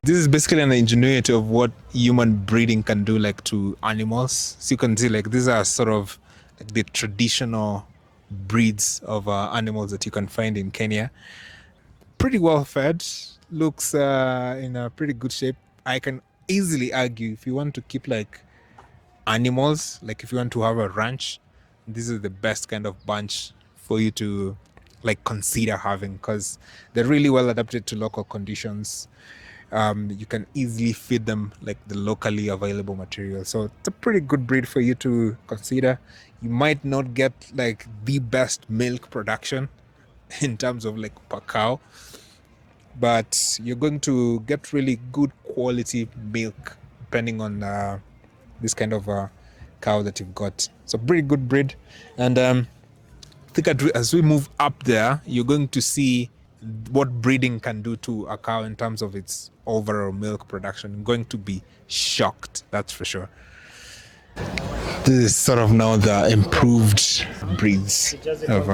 This is basically an ingenuity of what human breeding can do, like to animals. So you can see, like these are sort of like the traditional breeds of animals that you can find in Kenya. Pretty well fed, looks in a pretty good shape. I can easily argue if you want to keep like animals, like if you want to have a ranch, this is the best kind of bunch for you to like consider having because they're really well adapted to local conditions. You can easily feed them like the locally available material. So it's a pretty good breed for you to consider. You might not get like the best milk production in terms of like per cow, but you're going to get really good quality milk depending on this kind of cow that you've got. So pretty good breed. And I think as we move up there, you're going to see what breeding can do to a cow in terms of its overall milk production. I'm going to be shocked, that's for sure. This is sort of now the improved breeds of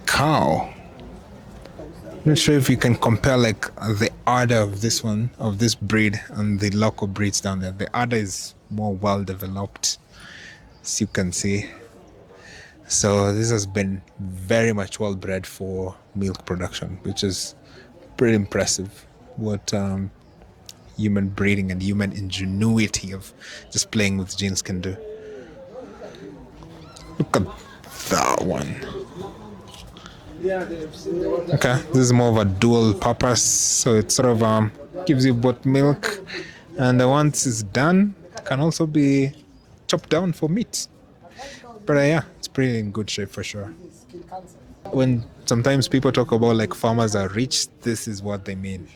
cow. Not sure if you can compare like the udder of this one, of this breed, and the local breeds down there. The udder is more well developed, as you can see. So this has been very much well bred for milk production, which is pretty impressive. What human breeding and human ingenuity of just playing with genes can do. Look at that one. Okay, this is more of a dual purpose, so it sort of gives you both milk, and once it's done, it can also be chopped down for meat. But yeah, it's pretty in good shape for sure. When sometimes people talk about like farmers are rich, this is what they mean,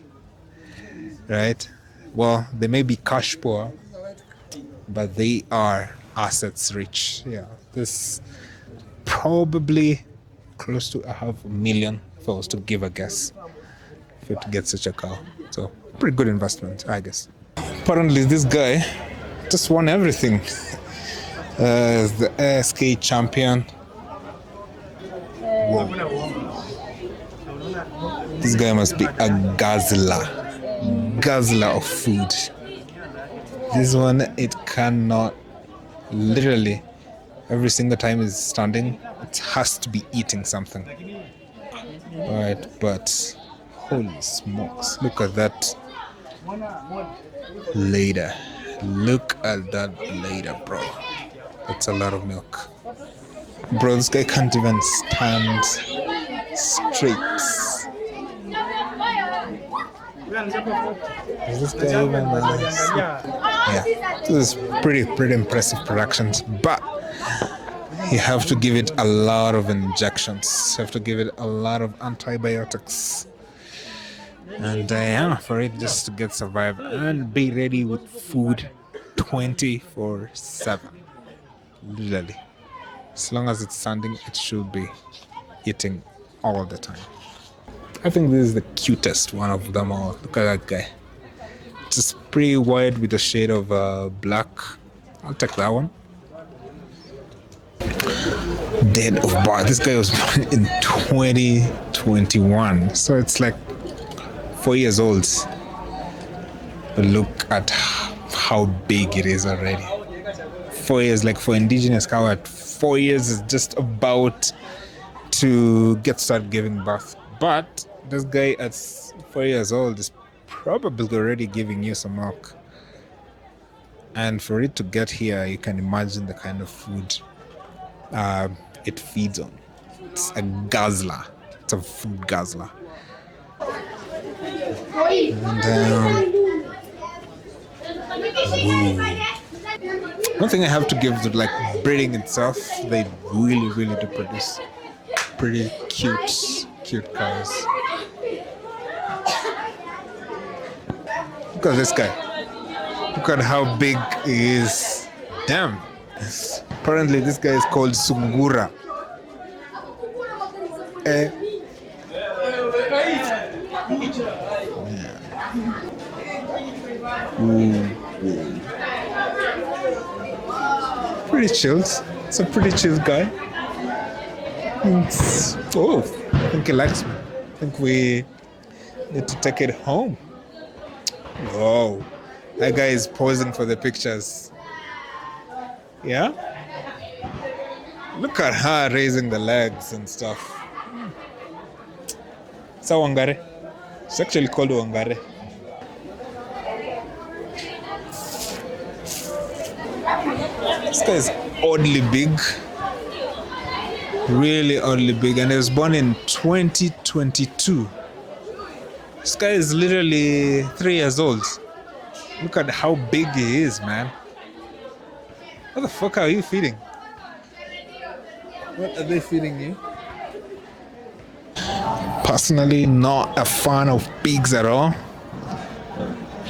right? Well, they may be cash poor, but they are assets rich. Yeah, this probably close to 500,000 if I was to give a guess if it gets such a cow. So pretty good investment, I guess. Apparently this guy just won everything. As the ASK champion. Whoa. This guy must be a guzzler of food. This one, it cannot, literally every single time he's standing, it has to be eating something. Alright, but holy smokes, look at that later. Look at that later, bro. That's a lot of milk. Bro, this guy can't even stand straight. Is this guy even yeah, this is pretty impressive productions, but you have to give it a lot of injections. You have to give it a lot of antibiotics. And yeah, for it just to get survive and be ready with food 24/7. Literally. As long as it's standing, it should be eating all the time. I think this is the cutest one of them all. Look at that guy. Just pretty white with a shade of black. I'll take that one. Dead of birth. This guy was born in 2021. So it's like 4 years old. But look at how big it is already. 4 years, like for indigenous cow at 4 years is just about to start giving birth. But this guy at 4 years old is probably already giving you some milk. And for it to get here, you can imagine the kind of food it feeds on. It's a guzzler. It's a food guzzler. And one thing I have to give to like breeding itself, they really do produce pretty cute cows. Look at this guy. Look at how big he is. Damn. Apparently this guy is called Sungura. Yeah. Pretty chilled. It's a pretty chill guy. I think he likes me. I think we Need to take it home. Whoa. That guy is posing for the pictures. Yeah? Look at her raising the legs and stuff. It's a wangare. It's actually called wangare. This guy is oddly big. Really oddly big. And he was born in 2022. This guy is literally 3 years old. Look at how big he is, man. What the fuck are you feeding? What are they feeding you? Personally, not a fan of pigs at all. I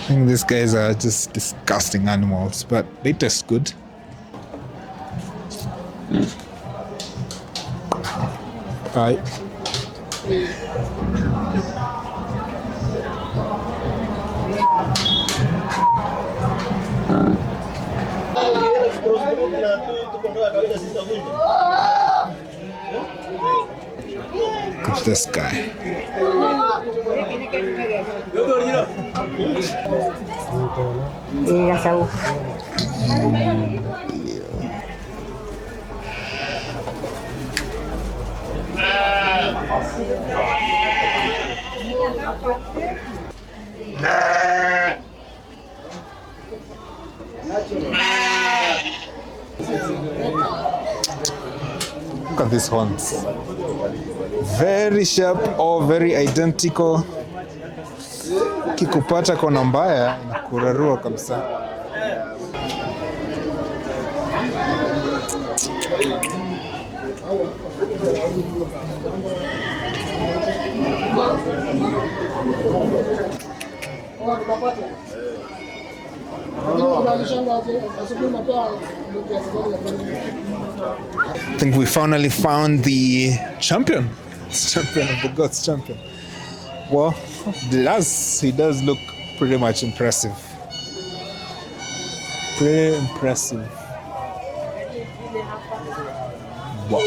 think these guys are just disgusting animals, but they taste good. Right. Look at this guy. Look at these horns. Very sharp or very identical. Kikupata kona mbaya inakurarua kabisa. I think we finally found the champion. Champion of the goats champion. Well, he does look pretty much impressive. Pretty impressive. Wow.